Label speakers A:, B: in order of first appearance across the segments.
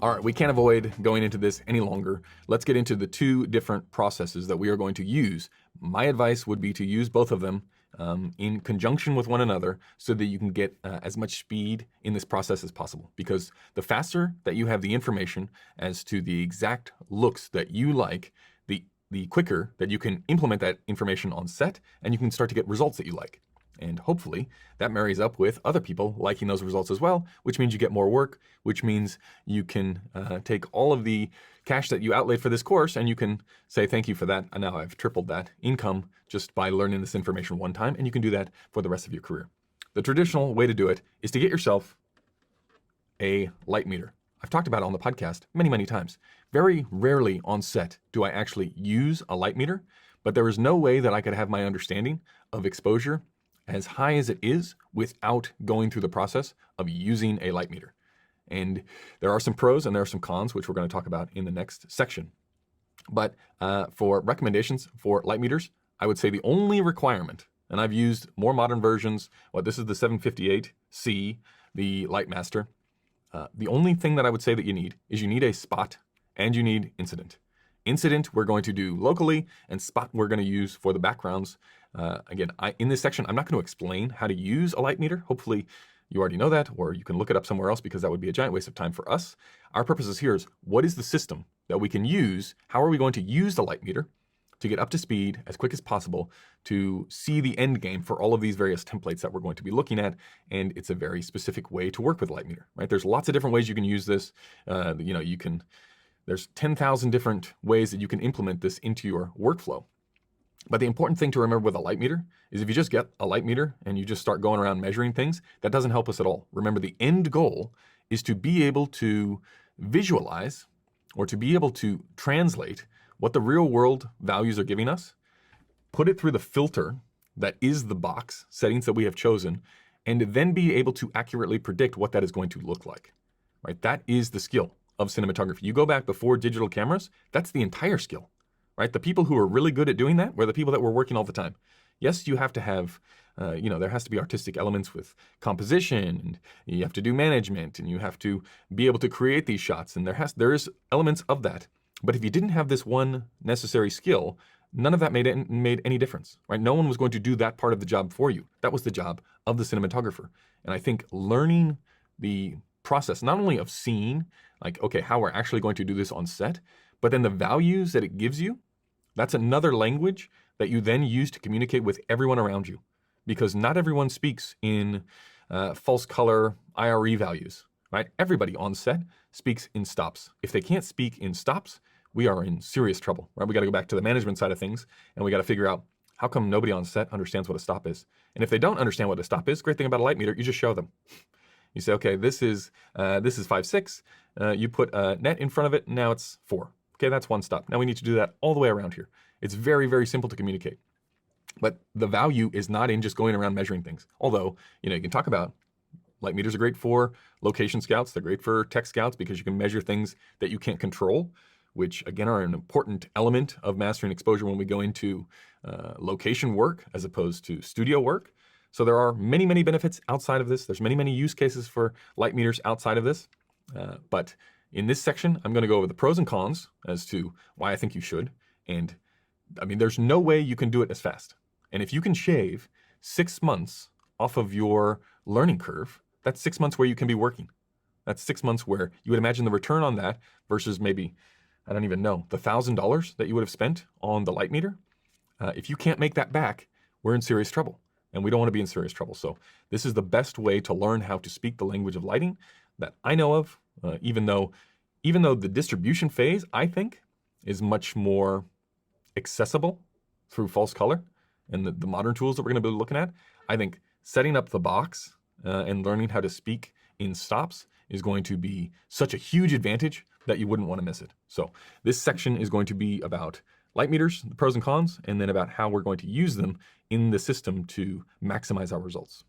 A: All right, we can't avoid going into this any longer. Let's get into the two different processes that we are going to use. My advice would be to use both of them in conjunction with one another so that you can get as much speed in this process as possible. Because the faster that you have the information as to the exact looks that you like, the quicker that you can implement that information on set and you can start to get results that you like. And hopefully that marries up with other people liking those results as well, which means you get more work, which means you can take all of the cash that you outlaid for this course and you can say thank you for that. And now I've tripled that income just by learning this information one time, and you can do that for the rest of your career. The traditional way to do it is to get yourself a light meter. I've talked about it on the podcast many, many times. Very rarely on set do I actually use a light meter, but there is no way that I could have my understanding of exposure as high as it is without going through the process of using a light meter. And there are some pros and there are some cons, which we're going to talk about in the next section. But for recommendations for light meters, I would say the only requirement, and I've used more modern versions, this is the 758C, the Lightmaster. The only thing that I would say that you need is you need a spot and you need incident. Incident we're going to do locally, and spot we're going to use for the backgrounds. Again, in this section, I'm not going to explain how to use a light meter. Hopefully you already know that, or you can look it up somewhere else because that would be a giant waste of time for us. Our purpose here is what is the system that we can use? How are we going to use the light meter to get up to speed as quick as possible to see the end game for all of these various templates that we're going to be looking at? And it's a very specific way to work with light meter, right? There's lots of different ways you can use this. There's 10,000 different ways that you can implement this into your workflow. But the important thing to remember with a light meter is if you just get a light meter and you just start going around measuring things, that doesn't help us at all. Remember, the end goal is to be able to visualize or to be able to translate what the real world values are giving us, put it through the filter that is the box settings that we have chosen, and then be able to accurately predict what that is going to look like, right? That is the skill of cinematography. You go back before digital cameras, that's the entire skill, right? The people who are really good at doing that were the people that were working all the time. Yes, you have to have, there has to be artistic elements with composition, and you have to do management, and you have to be able to create these shots, and there is elements of that. But if you didn't have this one necessary skill, none of that made any difference, right? No one was going to do that part of the job for you. That was the job of the cinematographer. And I think learning the process, not only of seeing, like, okay, how we're actually going to do this on set, but then the values that it gives you, that's another language that you then use to communicate with everyone around you. Because not everyone speaks in false color IRE values, right? Everybody on set speaks in stops. If they can't speak in stops, we are in serious trouble, right? We got to go back to the management side of things, and we got to figure out how come nobody on set understands what a stop is. And if they don't understand what a stop is, great thing about a light meter, you just show them. You say, okay, this is 5.6. You put a net in front of it, now it's 4. Okay, that's one stop. Now we need to do that all the way around here. It's very, very simple to communicate. But the value is not in just going around measuring things. Although, you can talk about light meters are great for location scouts. They're great for tech scouts because you can measure things that you can't control, which again are an important element of mastering exposure when we go into location work as opposed to studio work. So there are many, many benefits outside of this. There's many, many use cases for light meters outside of this. But in this section, I'm going to go over the pros and cons as to why I think you should. And I mean, there's no way you can do it as fast. And if you can shave 6 months off of your learning curve, that's 6 months where you can be working. That's 6 months where you would imagine the return on that versus maybe, I don't even know, the $1,000 that you would have spent on the light meter. If you can't make that back, we're in serious trouble. And we don't want to be in serious trouble. So this is the best way to learn how to speak the language of lighting that I know of, even though the distribution phase, I think, is much more accessible through false color and the modern tools that we're going to be looking at. I think setting up the box and learning how to speak in stops is going to be such a huge advantage that you wouldn't want to miss it. So this section is going to be about light meters, the pros and cons, and then about how we're going to use them in the system to maximize our results.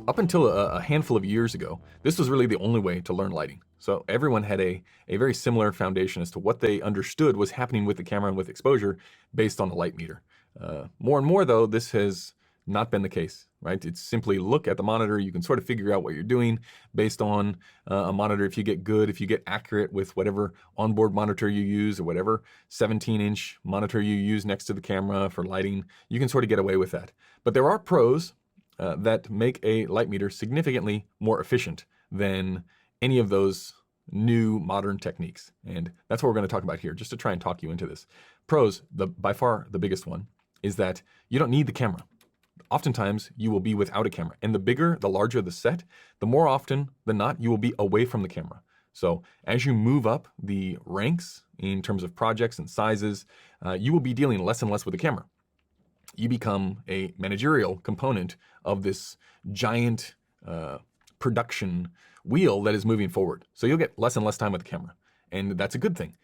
A: Up until a handful of years ago, this was really the only way to learn lighting. So everyone had a very similar foundation as to what they understood was happening with the camera and with exposure based on the light meter. More and more though, this has not been the case, right? It's simply look at the monitor. You can sort of figure out what you're doing based on a monitor. If you get good, if you get accurate with whatever onboard monitor you use or whatever 17-inch monitor you use next to the camera for lighting, you can sort of get away with that. But there are pros that make a light meter significantly more efficient than any of those new modern techniques. And that's what we're going to talk about here, just to try and talk you into this. Pros, by far the biggest one, is that you don't need the camera. Oftentimes, you will be without a camera. And the bigger, the larger the set, the more often than not, you will be away from the camera. So as you move up the ranks in terms of projects and sizes, you will be dealing less and less with the camera. You become a managerial component of this giant production wheel that is moving forward. So you'll get less and less time with the camera. And that's a good thing.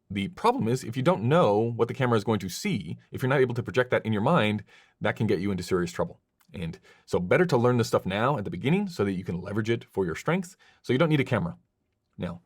A: The problem is if you don't know what the camera is going to see, if you're not able to project that in your mind, that can get you into serious trouble. And so better to learn this stuff now at the beginning so that you can leverage it for your strengths. So you don't need a camera. Now,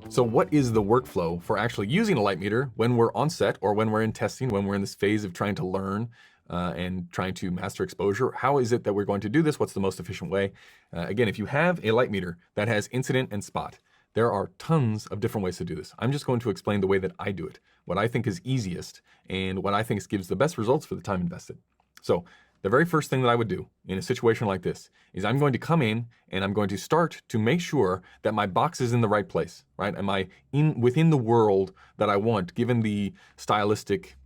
A: So what is the workflow for actually using a light meter when we're on set or when we're in testing, when we're in this phase of trying to learn and trying to master exposure? How is it that we're going to do this? What's the most efficient way? Again, if you have a light meter that has incident and spot, there are tons of different ways to do this. I'm just going to explain the way that I do it, what I think is easiest, and what I think gives the best results for the time invested. So the very first thing that I would do in a situation like this is I'm going to come in and I'm going to start to make sure that my box is in the right place, right? Am I within the world that I want, given the stylistic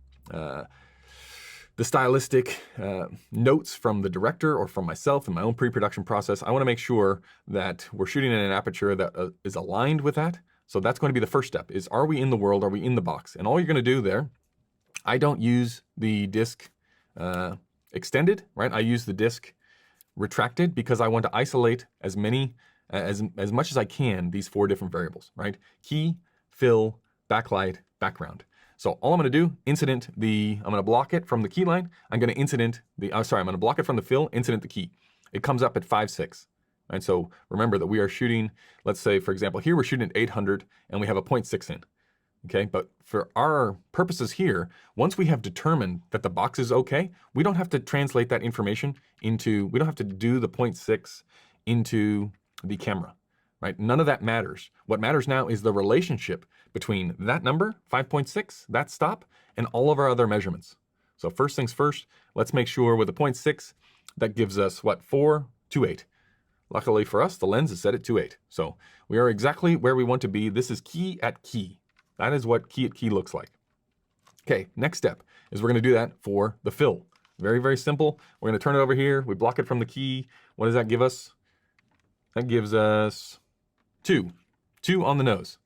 A: notes from the director or from myself in my own pre-production process? I want to make sure that we're shooting in an aperture that is aligned with that. So that's going to be the first step is, are we in the world? Are we in the box? And all you're going to do there, I don't use the disc extended, right? I use the disc retracted because I want to isolate as much as I can these 4 different variables, right? Key, fill, backlight, background. So all I'm going to do, I'm going to block it from the key line. I'm going to block it from the fill, incident the key. It comes up at 5.6. Right? So remember that we are shooting, let's say, for example, here we're shooting at 800 and we have a 0.6 in. Okay, but for our purposes here, once we have determined that the box is okay, we don't have to translate that information we don't have to do the 0.6 into the camera, right? None of that matters. What matters now is the relationship between that number, 5.6, that stop, and all of our other measurements. So first things first, let's make sure with the 0.6, that gives us what, 4.28. Luckily for us, the lens is set at 2.8. So we are exactly where we want to be. This is key at key. That is what key at key looks like. Okay, next step is we're going to do that for the fill. Very, very simple. We're going to turn it over here. We block it from the key. What does that give us? That gives us 2. 2 on the nose.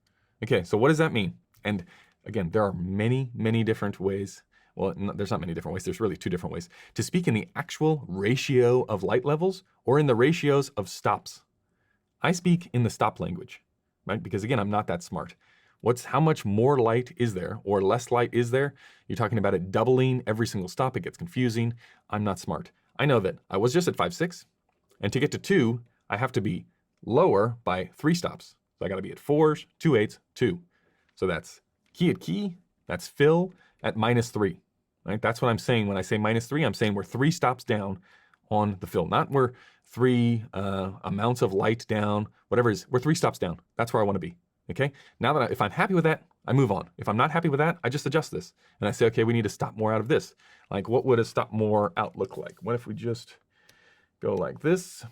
A: Okay, so what does that mean? And again, there are many, many different ways. Well, there's not many different ways. There's really 2 different ways to speak in the actual ratio of light levels or in the ratios of stops. I speak in the stop language, right? Because again, I'm not that smart. How much more light is there or less light is there? You're talking about it doubling every single stop. It gets confusing. I'm not smart. I know that I was just at 5.6, and to get to 2, I have to be lower by 3 stops. So I got to be at 4s, 2.8s, 2. So that's key at key. That's fill at -3, right? That's what I'm saying when I say -3. I'm saying we're 3 stops down on the fill, not we're 3 amounts of light down, whatever it is. We're 3 stops down. That's where I want to be. Okay, now that if I'm happy with that, I move on. If I'm not happy with that, I just adjust this. And I say, okay, we need to stop more out of this. Like, what would a stop more out look like? What if we just go like this?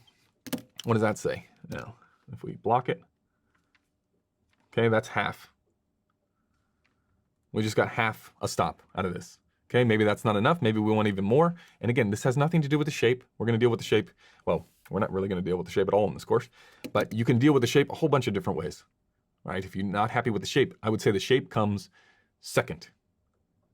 A: What does that say? Now, if we block it, okay, that's half. We just got half a stop out of this. Okay, maybe that's not enough. Maybe we want even more. And again, this has nothing to do with the shape. We're going to deal with the shape. Well, we're not really going to deal with the shape at all in this course, but you can deal with the shape a whole bunch of different ways. Right? If you're not happy with the shape, I would say the shape comes second.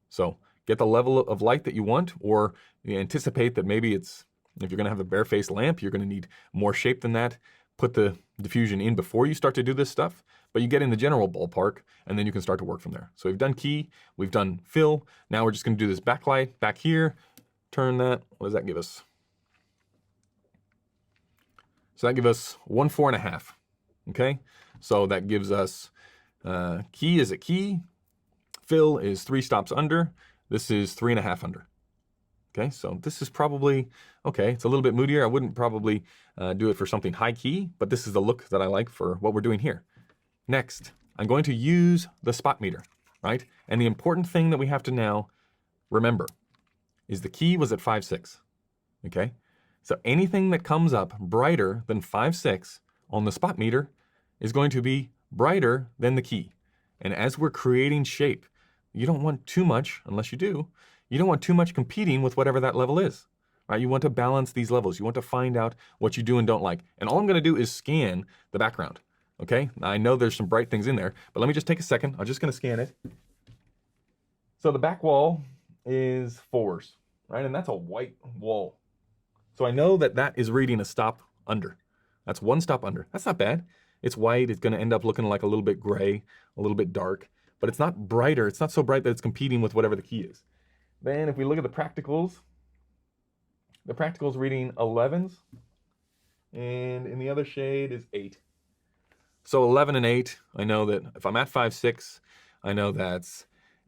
A: So get the level of light that you want, or you anticipate that maybe if you're going to have a bare-faced lamp, you're going to need more shape than that. Put the diffusion in before you start to do this stuff, but you get in the general ballpark, and then you can start to work from there. So we've done key, we've done fill. Now we're just going to do this backlight back here. Turn that. What does that give us? So that gives us 1.4.5. Okay, so that gives us key is a key, fill is 3 stops under. This is 3.5 under. Okay, so this is probably, okay, it's a little bit moodier. I wouldn't probably do it for something high key, but this is the look that I like for what we're doing here. Next, I'm going to use the spot meter, right? And the important thing that we have to now remember is the key was at 5.6, okay? So anything that comes up brighter than 5.6 on the spot meter is going to be brighter than the key. And as we're creating shape, you don't want too much, unless you do, you don't want too much competing with whatever that level is, right? You want to balance these levels. You want to find out what you do and don't like. And all I'm going to do is scan the background, okay? Now, I know there's some bright things in there, but let me just take a second. I'm just going to scan it. So the back wall is 4s, right? And that's a white wall. So I know that that is reading a stop under. That's 1 stop under. That's not bad. It's white. It's going to end up looking like a little bit gray, a little bit dark, but it's not brighter. It's not so bright that it's competing with whatever the key is. Then if we look at the practicals reading 11s, and in the other shade is 8. So 11 and 8, I know that if I'm at 5.6, I know that's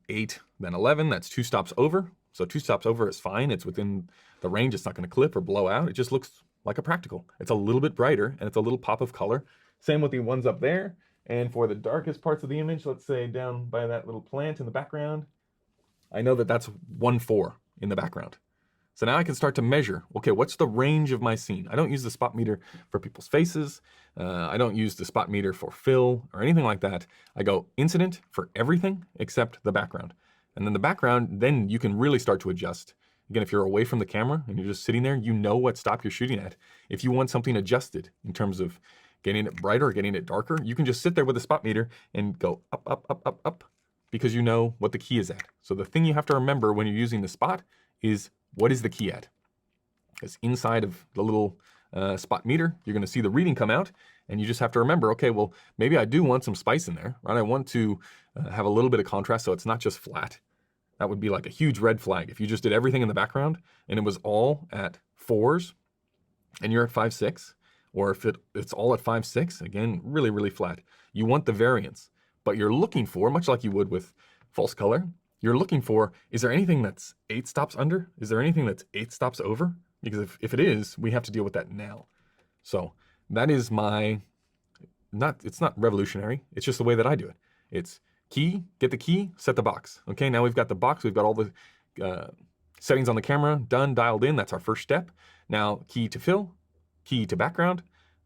A: 8, then 11, that's 2 stops over. So 2 stops over is fine. It's within the range. It's not going to clip or blow out. It just looks like a practical. It's a little bit brighter, and it's a little pop of color. Same with the ones up there. And for the darkest parts of the image, let's say down by that little plant in the background, I know that that's 1.4 in the background. So now I can start to measure, okay, what's the range of my scene? I don't use the spot meter for people's faces. I don't use the spot meter for fill or anything like that. I go incident for everything except the background. And then the background, then you can really start to adjust. Again, if you're away from the camera and you're just sitting there, you know what stop you're shooting at. If you want something adjusted in terms of getting it brighter or getting it darker, you can just sit there with the spot meter and go up, up, up, up, up, because you know what the key is at. So the thing you have to remember when you're using the spot is, what is the key at? Because inside of the little spot meter, you're going to see the reading come out, and you just have to remember, okay, well, maybe I do want some spice in there, right? I want to have a little bit of contrast so it's not just flat. That would be like a huge red flag. If you just did everything in the background and it was all at 4s and you're at 5.6, or if it's all at 5.6, again, really, really flat. You want the variance, but you're looking for, much like you would with false color, you're looking for, is there anything that's 8 stops under? Is there anything that's 8 stops over? Because if it is, we have to deal with that now. So that is my, it's not revolutionary. It's just the way that I do it. It's key, get the key, set the box. Okay, now we've got the box. We've got all the settings on the camera done, dialed in. That's our first step. Now key to fill, key to background.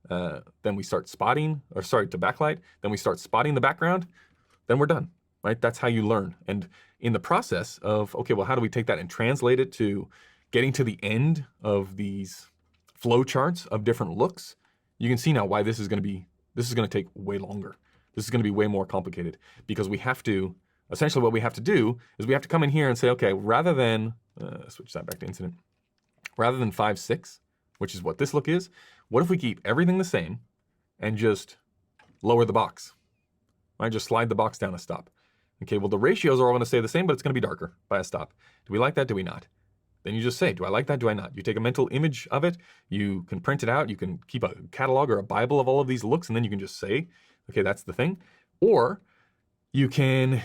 A: Then we start spotting, or sorry, to backlight. Then we start spotting the background. Then we're done, right? That's how you learn. And in the process of, okay, well, how do we take that and translate it to getting to the end of these flow charts of different looks? You can see now why this is going to take way longer. This is going to be way more complicated, because we have to, essentially what we have to do is we have to come in here and say, okay, rather than, switch that back to incident, rather than 5.6, which is what this look is, what if we keep everything the same and just lower the box, right? Just slide the box down a stop. Okay, well, the ratios are all going to stay the same, but it's going to be darker by a stop. Do we like that? Do we not? Then you just say, do I like that? Do I not? You take a mental image of it. You can print it out. You can keep a catalog or a Bible of all of these looks, and then you can just say, okay, that's the thing. Or you can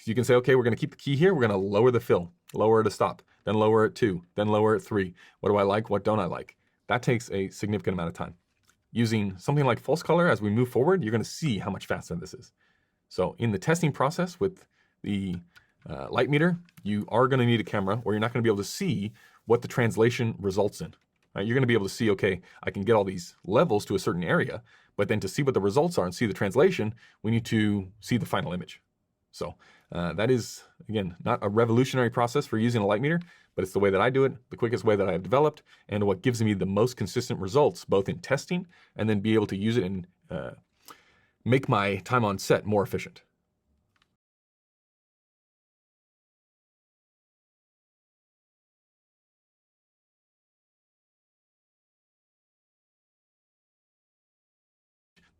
A: say, okay, we're going to keep the key here. We're going to lower the fill, lower it a stop, then lower it 2, then lower it 3. What do I like? What don't I like? That takes a significant amount of time. Using something like false color as we move forward, you're going to see how much faster this is. So in the testing process with the light meter, you are going to need a camera, or you're not going to be able to see what the translation results in. Right? You're going to be able to see, okay, I can get all these levels to a certain area, but then to see what the results are and see the translation, we need to see the final image. So that is, again, not a revolutionary process for using a light meter, but it's the way that I do it, the quickest way that I have developed, and what gives me the most consistent results, both in testing and then be able to use it and make my time on set more efficient.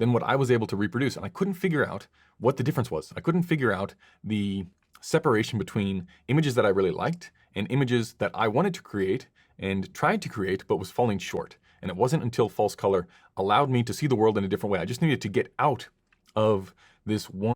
A: than what I was able to reproduce. And I couldn't figure out what the difference was. I couldn't figure out the separation between images that I really liked and images that I wanted to create and tried to create but was falling short. And it wasn't until false color allowed me to see the world in a different way. I just needed to get out of this one